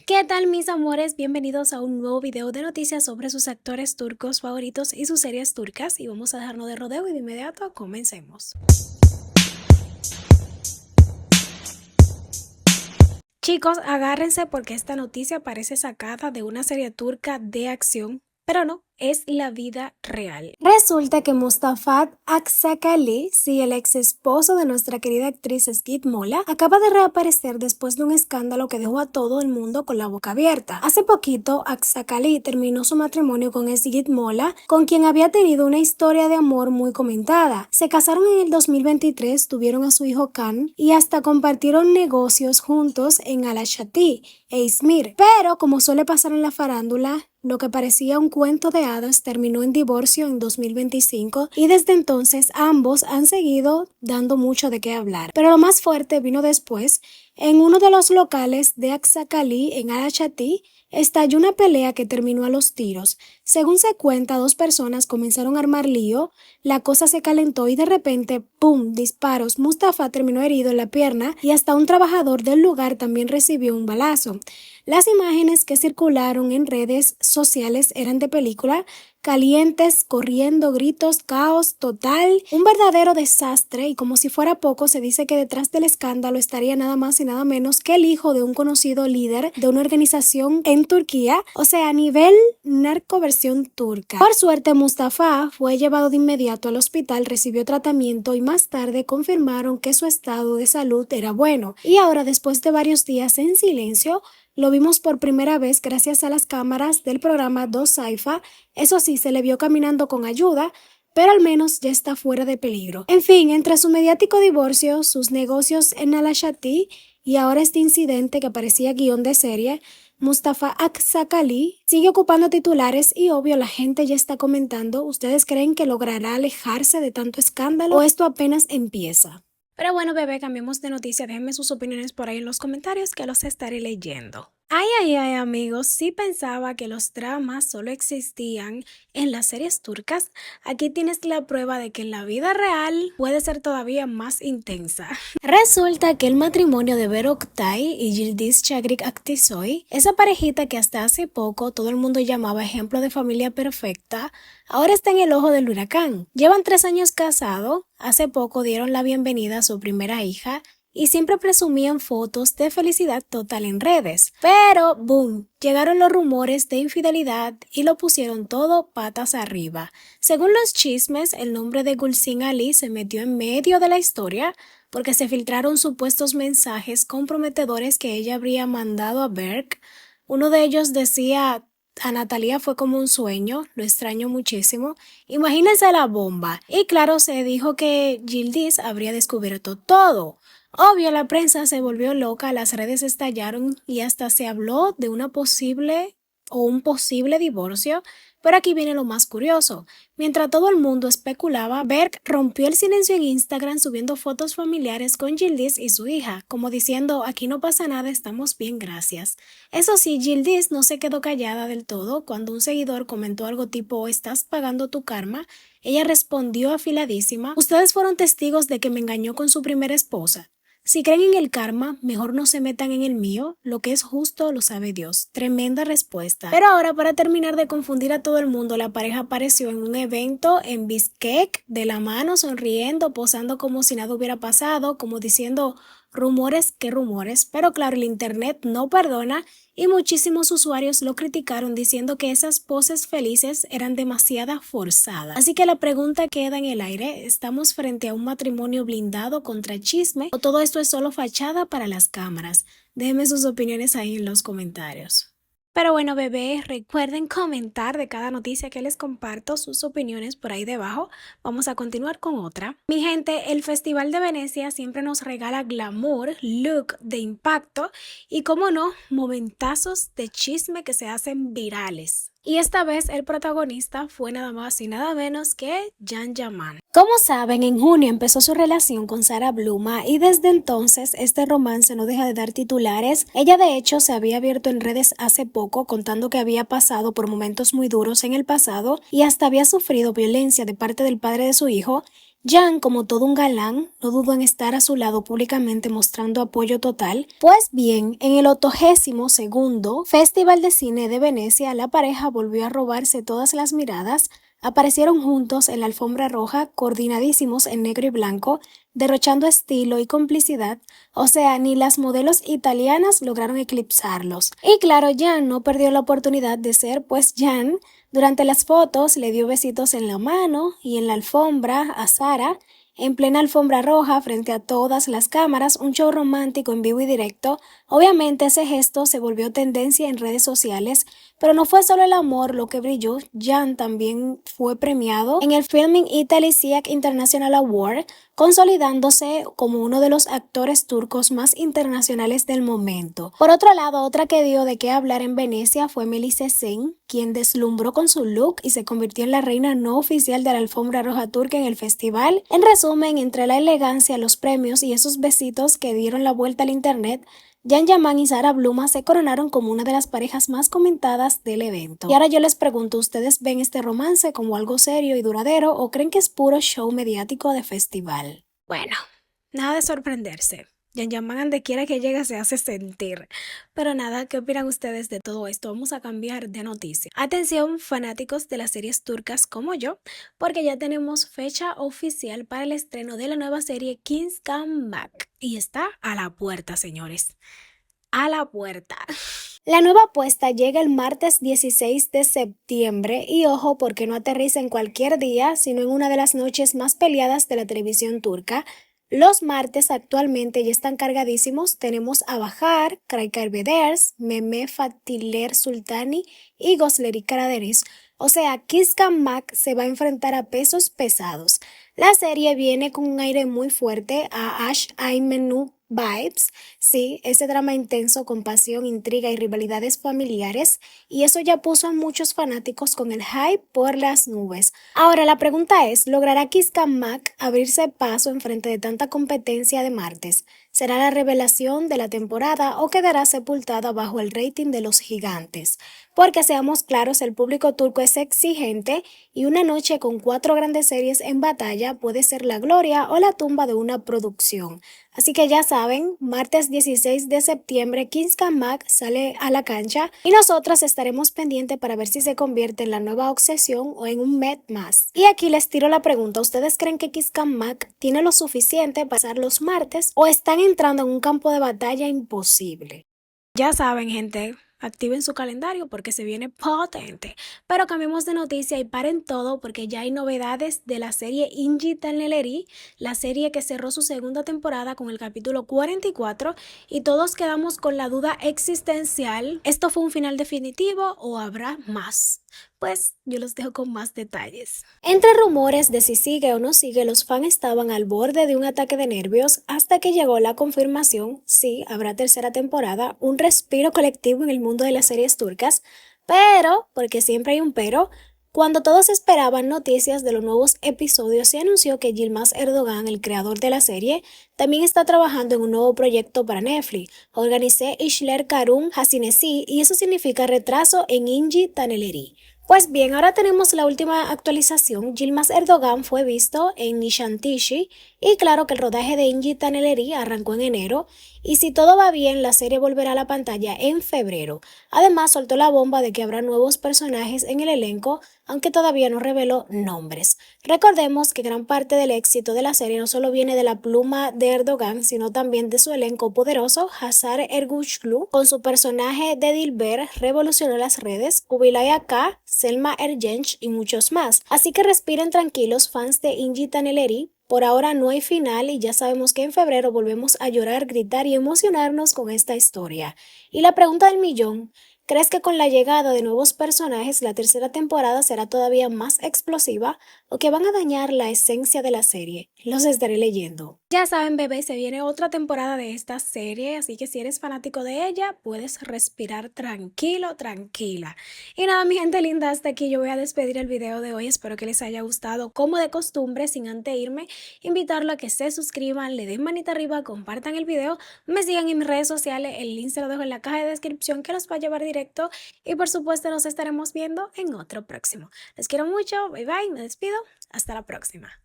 ¿Qué tal mis amores? Bienvenidos a un nuevo video de noticias sobre sus actores turcos favoritos y sus series turcas y vamos a dejarnos de rodeo y de inmediato comencemos. Chicos, agárrense porque esta noticia parece sacada de una serie turca de acción, pero no, es la vida real. Resulta que Mustafa Akçakali, sí, el ex esposo de nuestra querida actriz Skid Mola, acaba de reaparecer después de un escándalo que dejó a todo el mundo con la boca abierta. Hace poquito, Akçakali terminó su matrimonio con Skid Mola, con quien había tenido una historia de amor muy comentada. Se casaron en el 2023, tuvieron a su hijo Kan y hasta compartieron negocios juntos en Alashati e Izmir. Pero, como suele pasar en la farándula, lo que parecía un cuento de hadas terminó en divorcio en 2025 y desde entonces ambos han seguido dando mucho de qué hablar. Pero lo más fuerte vino después. En uno de los locales de Akçakali en Alashati estalló una pelea que terminó a los tiros. Según se cuenta, dos personas comenzaron a armar lío, la cosa se calentó y de repente, ¡pum!, disparos. Mustafa terminó herido en la pierna y hasta un trabajador del lugar también recibió un balazo. Las imágenes que circularon en redes sociales eran de película, calientes, corriendo, gritos, caos total, un verdadero desastre y como si fuera poco se dice que detrás del escándalo estaría nada más y nada menos que el hijo de un conocido líder de una organización en Turquía, o sea, a nivel narcoversión turca. Por suerte, Mustafa fue llevado de inmediato al hospital, recibió tratamiento y más tarde confirmaron que su estado de salud era bueno. Y ahora, después de varios días en silencio, lo vimos por primera vez gracias a las cámaras del programa Dos Saifa. Eso sí, se le vio caminando con ayuda, pero al menos ya está fuera de peligro. En fin, entre su mediático divorcio, sus negocios en Alashati y ahora este incidente que parecía guión de serie, Mustafa Akçakali sigue ocupando titulares y obvio la gente ya está comentando. ¿Ustedes creen que logrará alejarse de tanto escándalo o esto apenas empieza? Pero bueno, bebé, cambiemos de noticia. Déjenme sus opiniones por ahí en los comentarios que los estaré leyendo. Ay, amigos, sí pensaba que los dramas solo existían en las series turcas. Aquí tienes la prueba de que en la vida real puede ser todavía más intensa. Resulta que el matrimonio de Bero Oktay y Yildiz Chagrik Aktisoy, esa parejita que hasta hace poco todo el mundo llamaba ejemplo de familia perfecta, ahora está en el ojo del huracán. Llevan 3 años casados, hace poco dieron la bienvenida a su primera hija, y siempre presumían fotos de felicidad total en redes. Pero, boom, llegaron los rumores de infidelidad y lo pusieron todo patas arriba. Según los chismes, el nombre de Gulsing Ali se metió en medio de la historia porque se filtraron supuestos mensajes comprometedores que ella habría mandado a Berk. Uno de ellos decía: a Natalia fue como un sueño, lo extraño muchísimo. Imagínense la bomba. Y claro, se dijo que Yildiz habría descubierto todo. Obvio, la prensa se volvió loca, las redes estallaron y hasta se habló de una posible o un posible divorcio. Pero aquí viene lo más curioso. Mientras todo el mundo especulaba, Berk rompió el silencio en Instagram subiendo fotos familiares con Yildiz y su hija, como diciendo: aquí no pasa nada, estamos bien, gracias. Eso sí, Yildiz no se quedó callada del todo. Cuando un seguidor comentó algo tipo «estás pagando tu karma», ella respondió afiladísima: ustedes fueron testigos de que me engañó con su primera esposa. Si creen en el karma, mejor no se metan en el mío, lo que es justo lo sabe Dios. Tremenda respuesta. Pero ahora, para terminar de confundir a todo el mundo, la pareja apareció en un evento en Bishkek, de la mano, sonriendo, posando como si nada hubiera pasado, como diciendo: rumores, qué rumores. Pero claro, el internet no perdona y muchísimos usuarios lo criticaron diciendo que esas poses felices eran demasiado forzadas. Así que la pregunta queda en el aire: ¿estamos frente a un matrimonio blindado contra chisme o todo esto es solo fachada para las cámaras? Déjenme sus opiniones ahí en los comentarios. Pero bueno, bebé, recuerden comentar de cada noticia que les comparto sus opiniones por ahí debajo. Vamos a continuar con otra. Mi gente, el Festival de Venecia siempre nos regala glamour, look de impacto y, como no, momentazos de chisme que se hacen virales. Y esta vez el protagonista fue nada más y nada menos que Can Yaman. Como saben, en junio empezó su relación con Sara Bluma y desde entonces este romance no deja de dar titulares. Ella de hecho se había abierto en redes hace poco contando que había pasado por momentos muy duros en el pasado y hasta había sufrido violencia de parte del padre de su hijo. Jan, como todo un galán, no dudó en estar a su lado públicamente mostrando apoyo total. Pues bien, en el 82º Festival de Cine de Venecia, la pareja volvió a robarse todas las miradas. Aparecieron juntos en la alfombra roja, coordinadísimos en negro y blanco, derrochando estilo y complicidad, o sea, ni las modelos italianas lograron eclipsarlos. Y claro, Jan no perdió la oportunidad de ser, pues Jan, durante las fotos le dio besitos en la mano y en la alfombra a Sara, en plena alfombra roja frente a todas las cámaras, un show romántico en vivo y directo. Obviamente ese gesto se volvió tendencia en redes sociales, pero no fue solo el amor lo que brilló. Jan también fue premiado en el Filming Italy SIAC International Award, consolidándose como uno de los actores turcos más internacionales del momento. Por otro lado, otra que dio de qué hablar en Venecia fue Melis Sen, quien deslumbró con su look y se convirtió en la reina no oficial de la alfombra roja turca en el festival. En resumen, entre la elegancia, los premios y esos besitos que dieron la vuelta al internet, Jan Yaman y Sara Bluma se coronaron como una de las parejas más comentadas del evento. Y ahora yo les pregunto, ¿ustedes ven este romance como algo serio y duradero o creen que es puro show mediático de festival? Bueno, nada de sorprenderse. Jan Yaman donde quiera que llega se hace sentir. Pero nada, ¿qué opinan ustedes de todo esto? Vamos a cambiar de noticia. Atención, fanáticos de las series turcas como yo, porque ya tenemos fecha oficial para el estreno de la nueva serie King's Come Back. Y está a la puerta, señores. A la puerta. La nueva apuesta llega el martes 16 de septiembre y ojo porque no aterriza en cualquier día, sino en una de las noches más peleadas de la televisión turca. Los martes actualmente ya están cargadísimos. Tenemos a Bahar, Kraykar Beders, Mehmet Fatiler Sultani y Gosleri Karadeniz. O sea, Kizkan Mak se va a enfrentar a pesos pesados. La serie viene con un aire muy fuerte a Ash Aymenu vibes, sí, ese drama intenso con pasión, intriga y rivalidades familiares, y eso ya puso a muchos fanáticos con el hype por las nubes. Ahora la pregunta es, ¿logrará Kizkan Mak abrirse paso en frente de tanta competencia de martes? ¿Será la revelación de la temporada o quedará sepultada bajo el rating de los gigantes? Porque seamos claros, el público turco es exigente y una noche con 4 grandes series en batalla puede ser la gloria o la tumba de una producción. Así que ya saben, martes 16 de septiembre, King's Mac sale a la cancha y nosotras estaremos pendientes para ver si se convierte en la nueva obsesión o en un Met más. Y aquí les tiro la pregunta, ¿ustedes creen que King's Mac tiene lo suficiente para pasar los martes o están entrando en un campo de batalla imposible? Ya saben, gente, activen su calendario porque se viene potente. Pero cambiemos de noticia y paren todo porque ya hay novedades de la serie Inci Taneleri, la serie que cerró su segunda temporada con el capítulo 44 y todos quedamos con la duda existencial, ¿esto fue un final definitivo o habrá más? Pues yo los dejo con más detalles. Entre rumores de si sigue o no sigue, los fans estaban al borde de un ataque de nervios hasta que llegó la confirmación, sí, habrá tercera temporada, un respiro colectivo en el mundo de las series turcas, pero, porque siempre hay un pero, cuando todos esperaban noticias de los nuevos episodios, se anunció que Yilmaz Erdogan, el creador de la serie, también está trabajando en un nuevo proyecto para Netflix. Organicé Işler Karun Hasinesi y eso significa retraso en Inci Taneleri. Pues bien, ahora tenemos la última actualización. Yilmaz Erdogan fue visto en Nişantaşı y claro que el rodaje de Inci Taneleri arrancó en enero y si todo va bien, la serie volverá a la pantalla en febrero. Además, soltó la bomba de que habrá nuevos personajes en el elenco, aunque todavía no reveló nombres. Recordemos que gran parte del éxito de la serie no solo viene de la pluma de Erdogan, sino también de su elenco poderoso. Hazar Ergüçlü, con su personaje de Dilber, revolucionó las redes, Kubilay Aka, Selma Ergenç y muchos más. Así que respiren tranquilos, fans de Inci Taneleri. Por ahora no hay final y ya sabemos que en febrero volvemos a llorar, gritar y emocionarnos con esta historia. Y la pregunta del millón, ¿crees que con la llegada de nuevos personajes la tercera temporada será todavía más explosiva o que van a dañar la esencia de la serie? Los estaré leyendo. Ya saben, bebé, se viene otra temporada de esta serie, así que si eres fanático de ella, puedes respirar tranquilo, tranquila. Y nada, mi gente linda, hasta aquí yo voy a despedir el video de hoy. Espero que les haya gustado, como de costumbre, sin antes irme, invitarlo a que se suscriban, le den manita arriba, compartan el video, me sigan en mis redes sociales, el link se lo dejo en la caja de descripción que los va a llevar directo y por supuesto nos estaremos viendo en otro próximo. Les quiero mucho, bye bye, me despido, hasta la próxima.